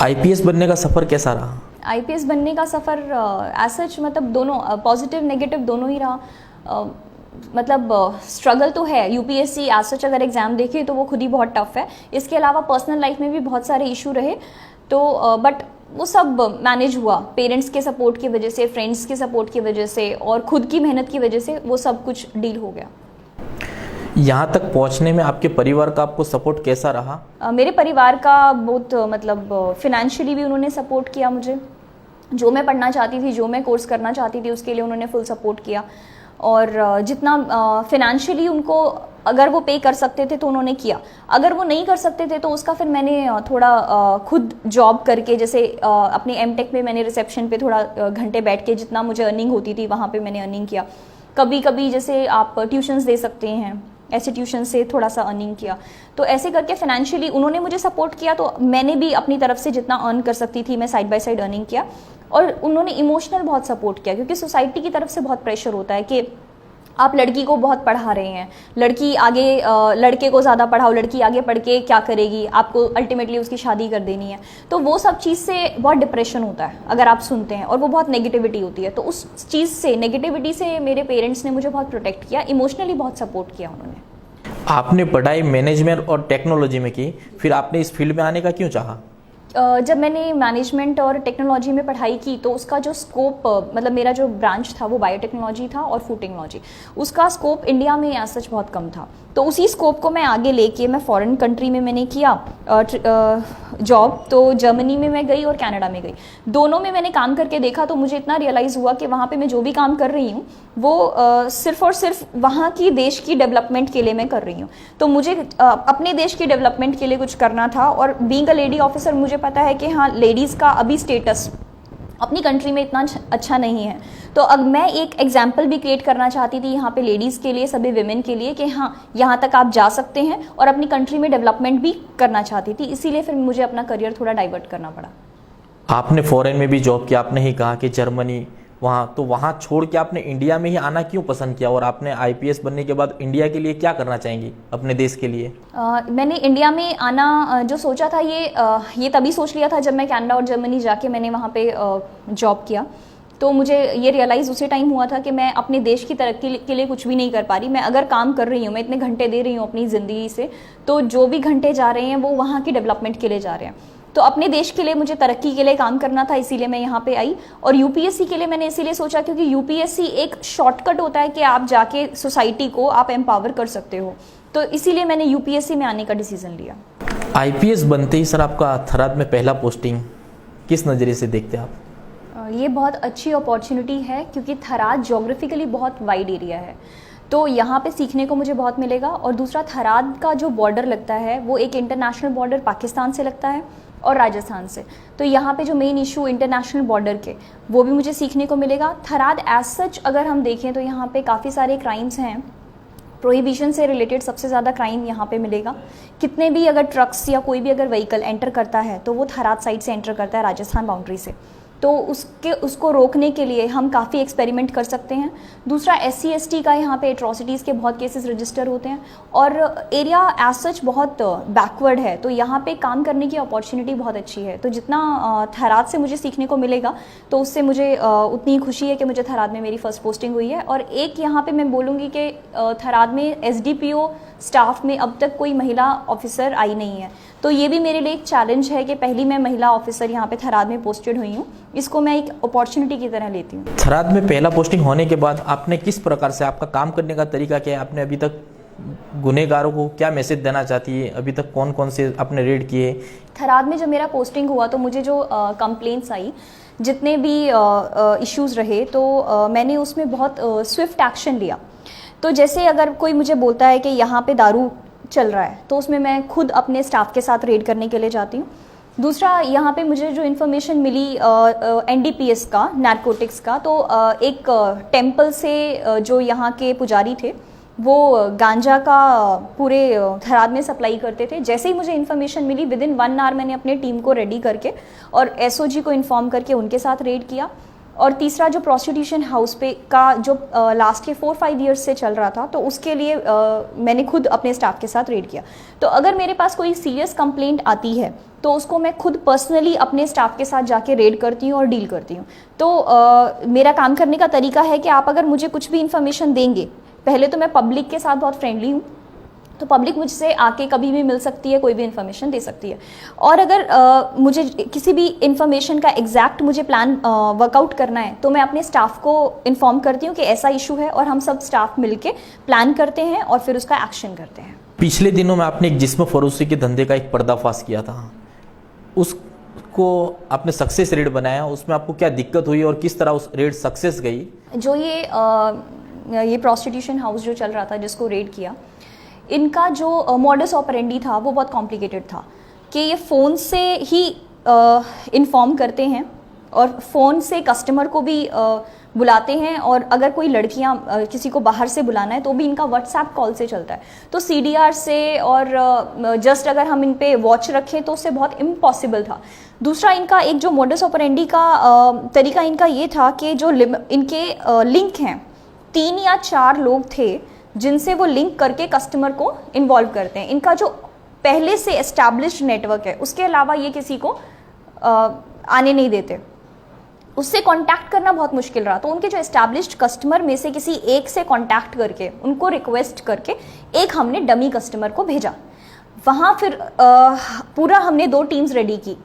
IPS बनने का सफ़र कैसा रहा? आईपीएस बनने का सफ़र एज सच मतलब दोनों पॉजिटिव नेगेटिव दोनों ही रहा। मतलब स्ट्रगल तो है, यूपीएससी एज सच अगर एग्ज़ाम देखें तो वो खुद ही बहुत टफ है। इसके अलावा पर्सनल लाइफ में भी बहुत सारे इशू रहे, तो बट वो सब मैनेज हुआ पेरेंट्स के सपोर्ट की वजह से, फ्रेंड्स के सपोर्ट की वजह से और ख़ुद की मेहनत की वजह से वो सब कुछ डील हो गया। यहाँ तक पहुँचने में आपके परिवार का आपको सपोर्ट कैसा रहा? मेरे परिवार का बहुत मतलब फिनेंशियली भी उन्होंने सपोर्ट किया मुझे। जो मैं पढ़ना चाहती थी, जो मैं कोर्स करना चाहती थी, उसके लिए उन्होंने फुल सपोर्ट किया। और जितना फिनेंशियली उनको अगर वो पे कर सकते थे तो उन्होंने किया। अगर वो नहीं कर सकते थे तो उसका फिर मैंने थोड़ा खुद जॉब करके, जैसे अपनी एमटेक में मैंने रिसेप्शन पे थोड़ा घंटे बैठ के जितना मुझे अर्निंग होती थी वहाँ पे मैंने अर्निंग किया। कभी कभी जैसे आप ट्यूशन्स दे सकते हैं, ऐसे ट्यूशन से थोड़ा सा अर्निंग किया। तो ऐसे करके फाइनेंशियली उन्होंने मुझे सपोर्ट किया, तो मैंने भी अपनी तरफ से जितना अर्न कर सकती थी मैं साइड बाय साइड अर्निंग किया। और उन्होंने इमोशनल बहुत सपोर्ट किया, क्योंकि सोसाइटी की तरफ से बहुत प्रेशर होता है कि आप लड़की को बहुत पढ़ा रहे हैं, लड़की आगे लड़के को ज़्यादा पढ़ाओ, लड़की आगे पढ़ के क्या करेगी, आपको अल्टीमेटली उसकी शादी कर देनी है। तो वो सब चीज़ से बहुत डिप्रेशन होता है अगर आप सुनते हैं, और वो बहुत नेगेटिविटी होती है। तो उस चीज़ से, नेगेटिविटी से मेरे पेरेंट्स ने मुझे बहुत प्रोटेक्ट किया, इमोशनली बहुत सपोर्ट किया उन्होंने। आपने पढ़ाई मैनेजमेंट और टेक्नोलॉजी में की, फिर आपने इस फील्ड में आने का क्यों चाहा? जब मैंने मैनेजमेंट और टेक्नोलॉजी में पढ़ाई की तो उसका जो स्कोप, मतलब मेरा जो ब्रांच था वो बायोटेक्नोलॉजी था और फूड टेक्नोलॉजी, उसका स्कोप इंडिया में एज सच बहुत कम था। तो उसी स्कोप को मैं आगे लेके मैं फॉरेन कंट्री में मैंने किया जॉब। तो जर्मनी में मैं गई और कनाडा में गई, दोनों में मैंने काम करके देखा। तो मुझे इतना रियलाइज़ हुआ कि वहाँ पे मैं जो भी काम कर रही हूँ वो सिर्फ और सिर्फ वहाँ की देश की डेवलपमेंट के लिए मैं कर रही हूँ। तो मुझे अपने देश की डेवलपमेंट के लिए कुछ करना था। और बीइंग अ लेडी ऑफिसर मुझे पता है कि हाँ, लेडीज़ का अभी स्टेटस अपनी कंट्री में इतना अच्छा नहीं है। तो अब मैं एक एग्जाम्पल भी क्रिएट करना चाहती थी यहाँ पे लेडीज़ के लिए, सभी विमेन के लिए, कि हाँ यहाँ तक आप जा सकते हैं, और अपनी कंट्री में डेवलपमेंट भी करना चाहती थी। इसीलिए फिर मुझे अपना करियर थोड़ा डाइवर्ट करना पड़ा। आपने फॉरेन में भी जॉब किया, आपने ही कहा कि जर्मनी, वहाँ तो वहाँ छोड़ के आपने इंडिया में ही आना क्यों पसंद किया? और आपने आईपीएस बनने के बाद इंडिया के लिए क्या करना चाहेंगी अपने देश के लिए? मैंने इंडिया में आना जो सोचा था ये तभी सोच लिया था जब मैं कनाडा और जर्मनी जाके मैंने वहाँ पे जॉब किया। तो मुझे ये रियलाइज़ उसी टाइम हुआ था कि मैं अपने देश की तरक्की के लिए कुछ भी नहीं कर पा रही। मैं अगर काम कर रही हूँ, मैं इतने घंटे दे रही हूँ अपनी ज़िंदगी से, तो जो भी घंटे जा रहे हैं वो वहाँ की डेवलपमेंट के लिए जा रहे हैं। तो अपने देश के लिए मुझे तरक्की के लिए काम करना था, इसीलिए मैं यहाँ पे आई। और यूपीएससी के लिए मैंने इसीलिए सोचा क्योंकि यूपीएससी एक शॉर्टकट होता है कि आप जाके सोसाइटी को आप एम्पावर कर सकते हो। तो इसीलिए मैंने यूपीएससी में आने का डिसीजन लिया। आईपीएस बनते ही सर आपका थराद में पहला पोस्टिंग, किस नज़रिए से देखते हैं आप? ये बहुत अच्छी अपॉर्चुनिटी है क्योंकि थराद जोग्राफिकली बहुत वाइड एरिया है, तो यहाँ पे सीखने को मुझे बहुत मिलेगा। और दूसरा, थराद का जो बॉर्डर लगता है वो एक इंटरनेशनल बॉर्डर पाकिस्तान से लगता है और राजस्थान से। तो यहाँ पे जो मेन इशू इंटरनेशनल बॉर्डर के, वो भी मुझे सीखने को मिलेगा। थराद एज सच अगर हम देखें तो यहाँ पे काफ़ी सारे क्राइम्स हैं, प्रोहिबिशन से रिलेटेड सबसे ज़्यादा क्राइम यहाँ पे मिलेगा। कितने भी अगर ट्रक्स या कोई भी अगर व्हीकल एंटर करता है तो वो थराद साइड से एंटर करता है, राजस्थान बाउंड्री से। तो उसको रोकने के लिए हम काफ़ी एक्सपेरिमेंट कर सकते हैं। दूसरा, SC ST का यहाँ पे एट्रॉसिटीज़ के बहुत केसेस रजिस्टर होते हैं, और एरिया एज सच बहुत बैकवर्ड है, तो यहाँ पे काम करने की अपॉर्चुनिटी बहुत अच्छी है। तो जितना थराद से मुझे सीखने को मिलेगा तो उससे मुझे उतनी ही खुशी है कि मुझे थराद में मेरी फर्स्ट पोस्टिंग हुई है। और एक यहाँ पे मैं बोलूँगी कि थराद में SDPO स्टाफ में अब तक कोई महिला ऑफिसर आई नहीं है। तो ये भी मेरे लिए एक चैलेंज है कि पहली मैं महिला ऑफिसर यहाँ पे थराद में पोस्टेड हुई हूँ। इसको मैं एक अपॉर्चुनिटी की तरह लेती हूँ। थराद में पहला पोस्टिंग होने के बाद आपने किस प्रकार से, आपका काम करने का तरीका क्या है? आपने अभी तक गुनहगारों को क्या मैसेज देना चाहती है? अभी तक कौन कौन से आपने रेड किए? थराद में जब मेरा पोस्टिंग हुआ तो मुझे जो कंप्लेंट्स आई, जितने भी इश्यूज़ रहे, तो मैंने उसमें बहुत स्विफ्ट एक्शन लिया। तो जैसे अगर कोई मुझे बोलता है कि यहाँ पे दारू चल रहा है, तो उसमें मैं खुद अपने स्टाफ के साथ रेड करने के लिए जाती हूँ। दूसरा, यहाँ पे मुझे जो इन्फॉर्मेशन मिली NDPS का, नारकोटिक्स का, तो एक टेम्पल से जो यहाँ के पुजारी थे वो गांजा का पूरे थराद में सप्लाई करते थे। जैसे ही मुझे इन्फॉर्मेशन मिली, विदिन 1 आवर मैंने अपने टीम को रेडी करके और SOG को इन्फॉर्म करके उनके साथ रेड किया। और तीसरा जो प्रोस्टिट्यूशन हाउस पे का जो लास्ट के 4-5 ईयर्स से चल रहा था, तो उसके लिए मैंने खुद अपने स्टाफ के साथ रेड किया। तो अगर मेरे पास कोई सीरियस कंप्लेंट आती है तो उसको मैं खुद पर्सनली अपने स्टाफ के साथ जाके रेड करती हूँ और डील करती हूँ। तो मेरा काम करने का तरीका है कि आप अगर मुझे कुछ भी इन्फॉर्मेशन देंगे, पहले तो मैं पब्लिक के साथ बहुत फ्रेंडली हूँ, तो पब्लिक मुझसे आके कभी भी मिल सकती है, कोई भी इन्फॉर्मेशन दे सकती है। और अगर मुझे किसी भी इन्फॉर्मेशन का एग्जैक्ट मुझे प्लान वर्कआउट करना है तो मैं अपने स्टाफ को इन्फॉर्म करती हूँ कि ऐसा इशू है, और हम सब स्टाफ मिलके प्लान करते हैं और फिर उसका एक्शन करते हैं। पिछले दिनों में आपने एक जिस्म फरोशी के धंधे का एक पर्दाफाश किया था, उसको आपने सक्सेस रेट बनाया, उसमें आपको क्या दिक्कत हुई और किस तरह उस रेट सक्सेस गई? जो ये प्रोस्टिट्यूशन हाउस जो चल रहा था जिसको रेड किया, इनका जो मॉडस ऑपरेंडी था वो बहुत कॉम्प्लिकेटेड था कि ये फ़ोन से ही इन्फॉर्म करते हैं और फ़ोन से कस्टमर को भी बुलाते हैं, और अगर कोई लड़कियां किसी को बाहर से बुलाना है तो भी इनका व्हाट्सएप कॉल से चलता है। तो CDR से और जस्ट अगर हम इन पे वॉच रखें तो उससे बहुत इम्पॉसिबल था। दूसरा, इनका एक जो मॉडस ऑपरेंडी का तरीका इनका ये था कि जो इनके लिंक हैं, 3 या 4 लोग थे जिनसे वो लिंक करके कस्टमर को इन्वॉल्व करते हैं। इनका जो पहले से एस्टैब्लिश्ड नेटवर्क है उसके अलावा ये किसी को आने नहीं देते, उससे कांटेक्ट करना बहुत मुश्किल रहा। तो उनके जो एस्टैब्लिश्ड कस्टमर में से किसी एक से कांटेक्ट करके, उनको रिक्वेस्ट करके एक हमने डमी कस्टमर को भेजा। वहाँ फिर पूरा हमने 2 टीम्स रेडी की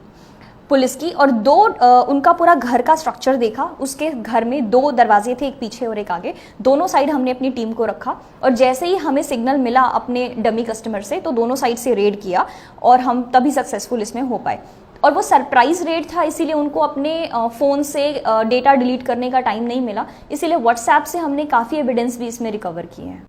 पुलिस की, और 2 उनका पूरा घर का स्ट्रक्चर देखा। उसके घर में 2 दरवाजे थे, एक पीछे और एक आगे, दोनों साइड हमने अपनी टीम को रखा, और जैसे ही हमें सिग्नल मिला अपने डमी कस्टमर से तो दोनों साइड से रेड किया और हम तभी सक्सेसफुल इसमें हो पाए। और वो सरप्राइज रेड था, इसीलिए उनको अपने फ़ोन से डेटा डिलीट करने का टाइम नहीं मिला, इसीलिए व्हाट्सएप से हमने काफ़ी एविडेंस भी इसमें रिकवर किए हैं।